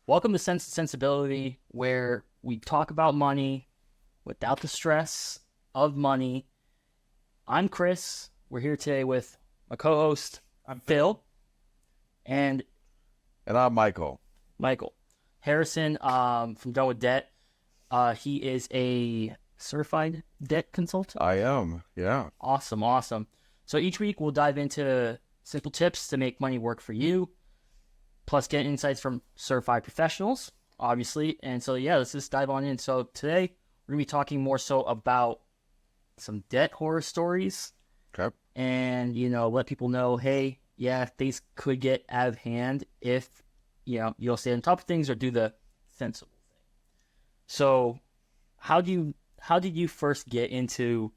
Welcome to Cents and Sensibility, where we talk about money without the stress of money. I'm Chris. We're here today with my co-host, I'm Phil, and I'm Michael. Harrison from Done with Debt. He is a certified debt consultant. I am, yeah. Awesome. So each week we'll dive into simple tips to make money work for you, plus get insights from certified professionals, obviously. And so, let's just dive on in. So today we're going to be talking more so about some debt horror stories. Okay. And, let people know, hey, things could get out of hand if, you'll stay on top of things or do the sensible thing. So how did you first get into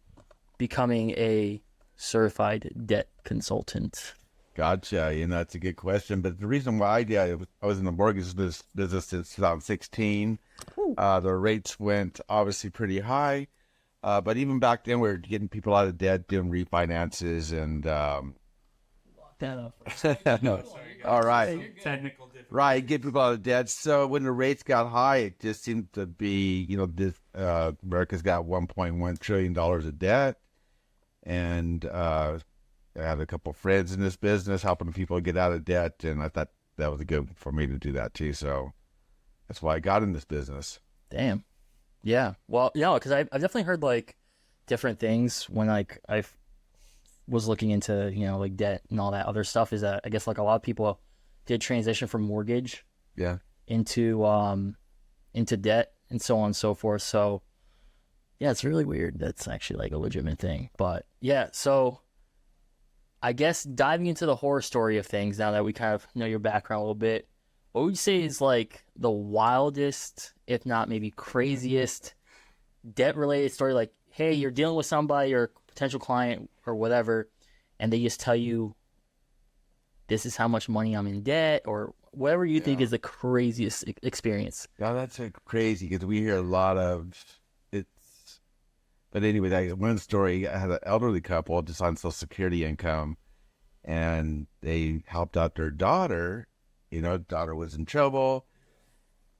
becoming a certified debt consultant? Gotcha. That's a good question. But the reason why I did, I was in the mortgage business since 2016. The rates went obviously pretty high. But even back then, we were getting people out of debt, doing refinances, and That up. no, all right, Technical difficulty. right, get people out of debt. So when the rates got high, it just seemed to be, this America's got $1.1 trillion of debt, and I had a couple friends in this business helping people get out of debt, and I thought that was good for me to do that too. So that's why I got in this business. Damn. Yeah. Well, because I've definitely heard like different things when I was looking into like debt and all that other stuff. Is that I guess like a lot of people did transition from mortgage into debt and so on and so forth. So yeah, it's really weird. That's actually like a legitimate thing. But yeah, so I guess diving into the horror story of things now that we kind of know your background a little bit, what would you say is like the wildest, if not maybe craziest, debt-related story? Like, hey, you're dealing with somebody or potential client or whatever, and they just tell you, this is how much money I'm in debt, or whatever you think is the craziest experience. Yeah, that's crazy because we hear a lot of it. But anyway, one story, I had an elderly couple just on Social Security income, and they helped out their daughter. Daughter was in trouble,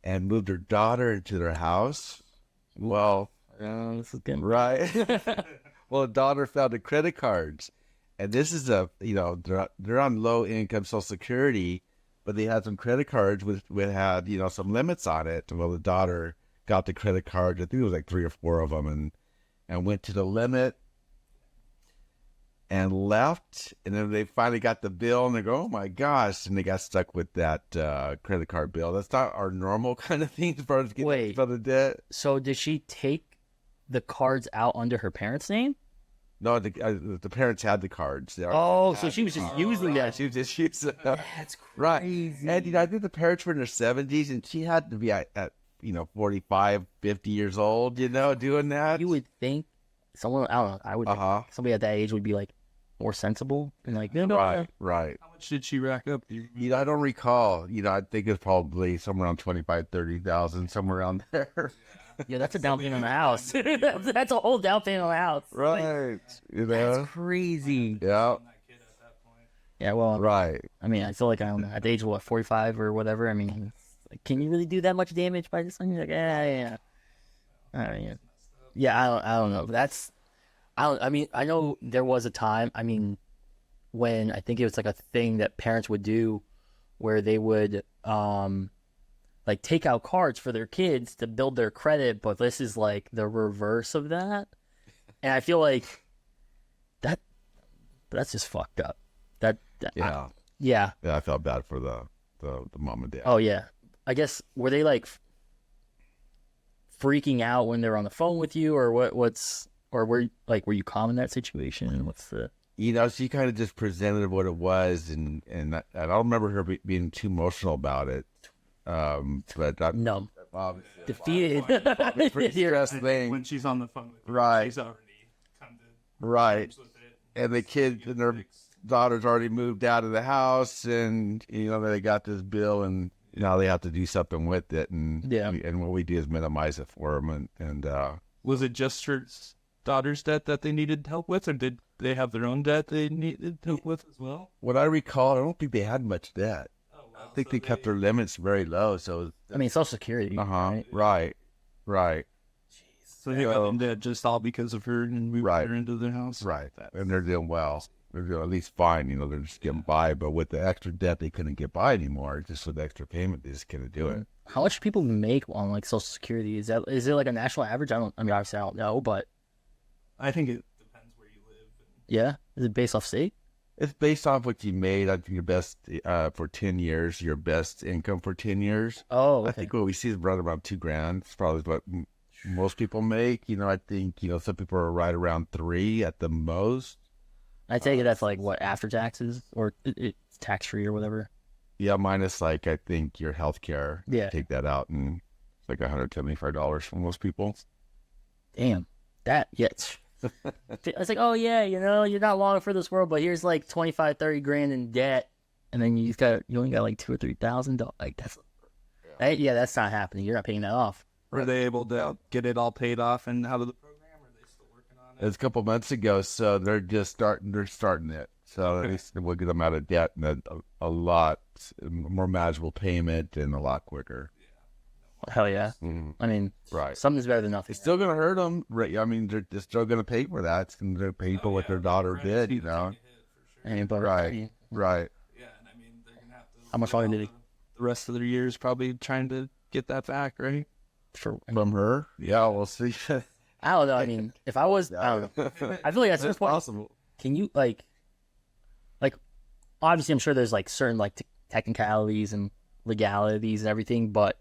and moved her daughter into their house. Well, This is getting right. Well, the daughter found the credit cards, and this is they're on low income Social Security, but they had some credit cards with had some limits on it. Well, the daughter got the credit cards. I think it was like 3 or 4 of them, and went to the limit and left. And then they finally got the bill and they go, oh my gosh. And they got stuck with that credit card bill. That's not our normal kind of thing as far as getting out of debt. So did she take the cards out under her parents' name? No, the parents had the cards. So she was just using that. She was just using them. That's crazy. Right. And I think the parents were in their 70s, and she had to be at 45, 50 years old, doing that. You would think someone, I don't know, I would think somebody at that age would be like more sensible and like, Right. How much did she rack up? I don't recall. I think it's probably somewhere around 25, 30,000, somewhere around there. Yeah, that's a down payment on the house. That's a whole down payment on the house. Right. That's crazy. Yeah. Yeah, well, Right. I mean, I feel like I'm at the age of 45 or whatever. I mean, like, can you really do that much damage by this thing? Like, yeah. I mean, I don't know. I mean, I know there was a time, I mean, when I think it was like a thing that parents would do where they would, like take out cards for their kids to build their credit, but this is like the reverse of that. And I feel like that's just fucked up. I felt bad for the mom and dad. Oh yeah. I guess, were they like freaking out when they're on the phone with you, or were you calm in that situation? What's the... She kind of just presented what it was, and I don't remember her being too emotional about it. But numb, defeated, pretty stressed thing. When she's on the phone with you, right? She's already come to right, with it. And the kids and their daughter's already moved out of the house, and they got this bill, and they have to do something with it, and what we do is minimize it for them, and was it just her daughter's debt that they needed help with, or did they have their own debt they needed help with as well? What I recall, I don't think they had much debt. I think they kept their limits very low. So, I mean, Social Security, right? Right. So they got in debt just all because of her, and we Right. moved her into their house. Right. And they're doing well. They're doing at least fine. They're just getting by. But with the extra debt, they couldn't get by anymore. Just with the extra payment, they just couldn't do it. How much do people make on like Social Security? Is it like a national average? I mean, obviously I don't know, but I think it depends where you live. yeah, is it based off state? It's based off what you made. I think your best for 10 years, your best income for 10 years. Oh, okay. I think what we see is right around $2,000. It's probably what most people make. I think, some people are right around 3 at the most. I take it that's like what, after taxes or it's tax free or whatever. Yeah, minus I think your health care. Yeah. Take that out and it's like $175 for most people. Damn, that it's like, oh yeah, you're not long for this world, but here's like 25, 30 grand in debt, and then you only got like $2,000 or $3,000. Like that's not happening. You're not paying that off. Were they able to get it all paid off and out of the program, or are they still working on it? It's a couple months ago, so they're just starting it. So at least we'll get them out of debt and a lot more manageable payment and a lot quicker. Hell yeah. Mhm. I mean, Right. something's better than nothing. It's still going to hurt them. Right? I mean, they're still going to pay for that. It's going to pay for what their daughter did, I mean, but Right. Right. Yeah, and I mean, they're gonna have to. How much longer did The rest of their years probably trying to get that back, right? From her? Yeah, we'll see. I don't know. I mean, if I was, I don't know. I feel like at this point, possible. can you like, obviously, I'm sure there's like certain like technicalities and legalities and everything, but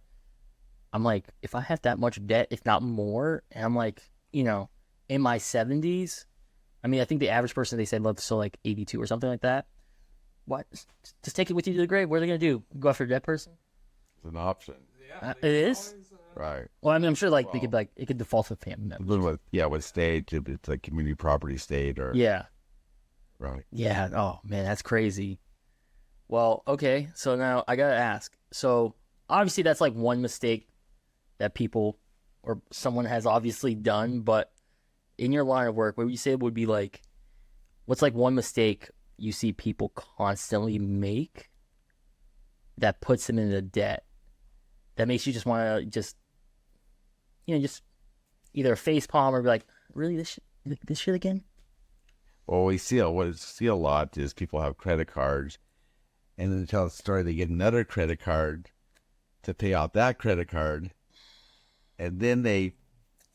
I'm like, if I have that much debt, if not more, and I'm like, in my 70s, I mean, I think the average person they said lives till like 82 or something like that. What? Just take it with you to the grave. What are they gonna do? Go after a dead person? It's an option. It is. Right. Well, I mean, I'm sure like they could it could default to family members. With state, if it's like community property state or Yeah. right. Yeah. Oh man, that's crazy. Well, okay. So now I gotta ask. So obviously that's like one mistake that people or someone has obviously done. But in your line of work, what would you say would be like, what's like one mistake you see people constantly make that puts them into debt? That makes you just want to just either face palm or be like, really, this shit again? Well, what we see a lot is people have credit cards, and then they tell the story they get another credit card to pay out that credit card, and then they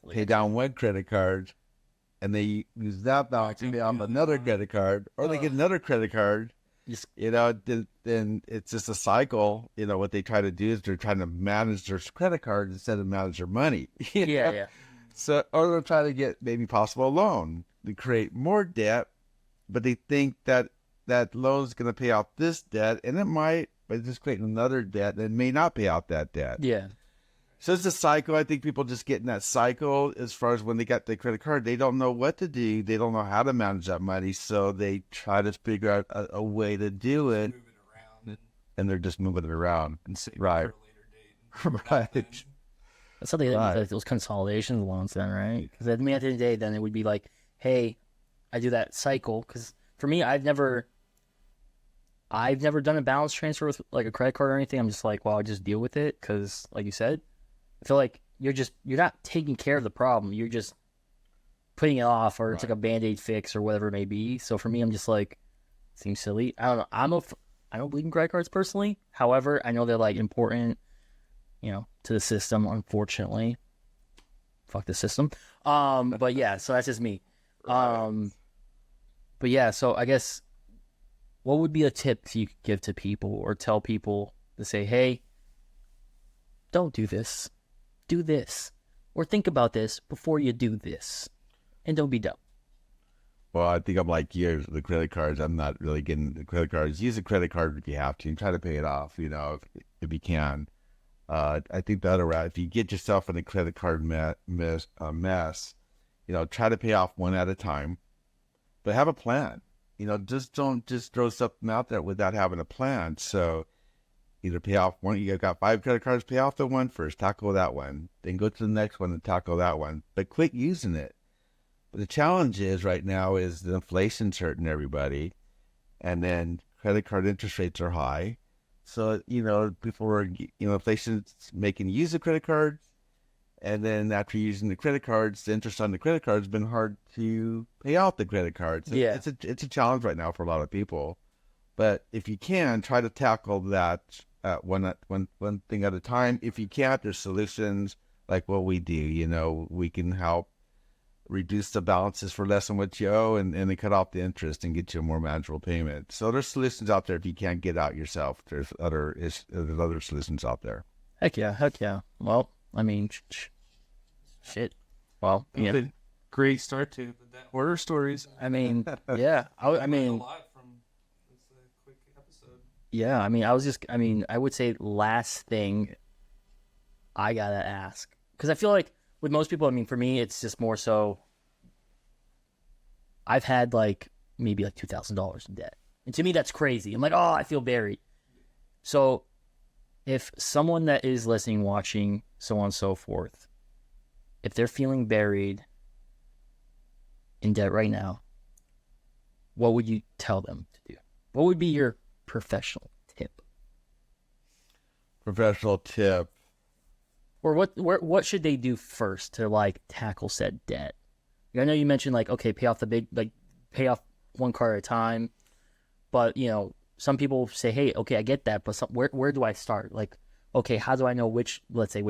pay down one credit card, and they use that balance to pay on another credit card, or they get another credit card. Then it's just a cycle. What they try to do is they're trying to manage their credit card instead of manage their money. Yeah. So, or they're trying to get maybe possible a loan to create more debt, but they think that loan's going to pay out this debt, and it might, but it's just creating another debt that may not pay out that debt. Yeah. So it's a cycle. I think people just get in that cycle as far as when they got the credit card, they don't know what to do. They don't know how to manage that money. So they try to figure out a way to do it. Move it around And they're just moving it around. and save Right. it for a later date. Right. That's something Right. like those consolidation loans then, right? Because at the end of the day, then it would be like, hey, I do that cycle. Because for me, I've never done a balance transfer with like a credit card or anything. I'm just like, well, I just deal with it. Because like you said, I feel like you're not taking care of the problem. You're just putting it off, or it's like a Band-Aid fix or whatever it may be. So for me, I'm just like, it seems silly. I don't know. I don't believe in credit cards personally. However, I know they're like important, to the system, unfortunately. Fuck the system. But yeah, so that's just me. But yeah, so I guess what would be a tip you could give to people or tell people to say, hey, don't do this. Do this. Or think about this before you do this. And don't be dumb. Well, I think I'm like you. The credit cards, I'm not really getting the credit cards. Use a credit card if you have to, and try to pay it off, if you can. I think the other route, if you get yourself in a credit card mess, try to pay off one at a time, but have a plan. Just don't just throw something out there without having a plan. So either pay off one, you got 5 credit cards, pay off the one first, tackle that one, then go to the next one and tackle that one, but quit using it. But the challenge is right now is the inflation's hurting everybody, and then credit card interest rates are high. So, people were, inflation's making you use the credit cards. And then after using the credit cards, the interest on the credit cards has been hard to pay out the credit cards. Yeah. It's a challenge right now for a lot of people. But if you can, try to tackle that one thing at a time. If you can't, there's solutions like what we do. We can help reduce the balances for less than what you owe and then cut off the interest and get you a more manageable payment. So there's solutions out there if you can't get out yourself. There's other solutions out there. Heck yeah. Well, I mean, shit. Well, That's a great start to the horror stories. I mean, yeah. I mean, a lot from this quick episode. yeah. I mean, I would say last thing I gotta ask, because I feel like with most people, I mean, for me, it's just more so. I've had like maybe like $2,000 in debt, and to me, that's crazy. I'm like, oh, I feel buried. So, if someone that is listening, watching, so on and so forth, if they're feeling buried in debt right now, what would you tell them to do? What would be your professional tip? Professional tip. Or what should they do first to like tackle said debt? I know you mentioned like, okay, pay off one car at a time, but some people say, hey, okay, I get that, but where do I start? Like, okay, how do I know which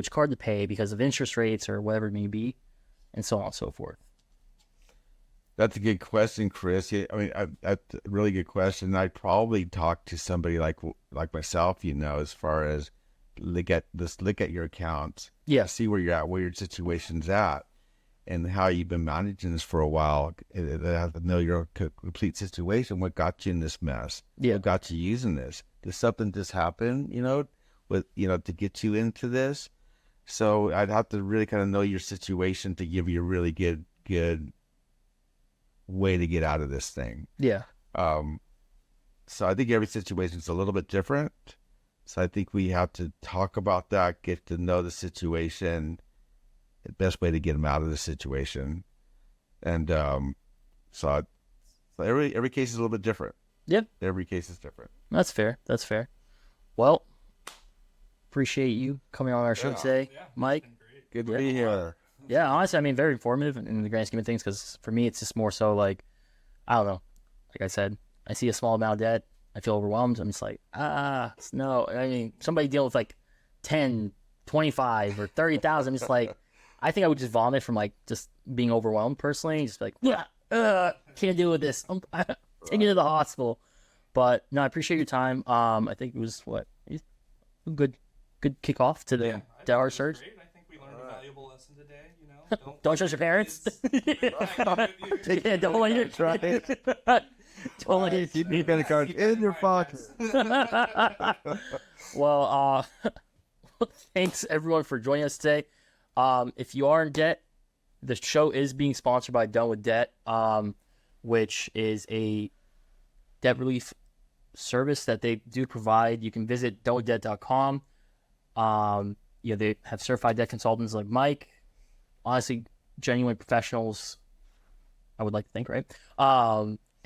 card to pay because of interest rates or whatever it may be, and so on and so forth? That's a good question, Chris. Yeah, I mean, that's a really good question. I'd probably talk to somebody like myself, as far as look at your accounts. Yeah. See where you're at, where your situation's at, and how you've been managing this for a while. I have to know your complete situation. What got you in this mess? Yeah. What got you using this? Did something just happen, to get you into this? So I'd have to really kind of know your situation to give you a really good way to get out of this thing. Yeah. So I think every situation is a little bit different. So I think we have to talk about that, get to know the situation, the best way to get them out of the situation. And so every case is a little bit different. Yep. Every case is different. That's fair. Well, appreciate you coming on our show today, Mike. Good to be here. Yeah, honestly, I mean, very informative in the grand scheme of things, because for me, it's just more so like, I don't know. Like I said, I see a small amount of debt. I feel overwhelmed. I'm just like, no. I mean, somebody dealing with like 10, 25, or 30,000, I'm just like, I think I would just vomit from like just being overwhelmed personally. Just like, can't deal with this. I'm taking you to the hospital. But no, I appreciate your time. I think it was a good kickoff to the Dower search. I think we learned a valuable lesson today. Don't trust your parents. Don't let your don't let your Keep your credit card in your pocket. Well, thanks everyone for joining us today. If you are in debt, the show is being sponsored by Done with Debt, which is a debt relief service that they do provide. You can visit donewithdebt.com. They have certified debt consultants like Mike. Honestly, genuine professionals, I would like to think, right?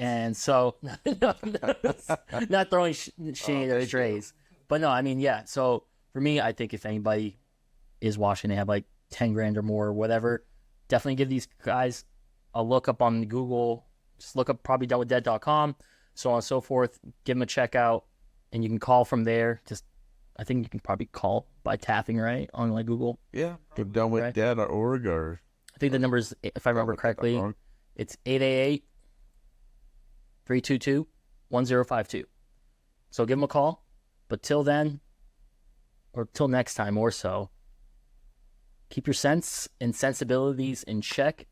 And so, not throwing shade at Dre's, but no, I mean, yeah. So for me, I think if anybody is watching, they have like 10 grand or more or whatever, definitely give these guys a look up on Google. Just look up probably donewithdebt.com, so on and so forth. Give them a check out, and you can call from there. I think you can probably call by tapping, right, on like Google. Yeah, donewithdebt.org, or I think the number is, if I remember correctly, it's 888-322-1052. So give them a call. But till then, or till next time or so, keep your sense and sensibilities in check.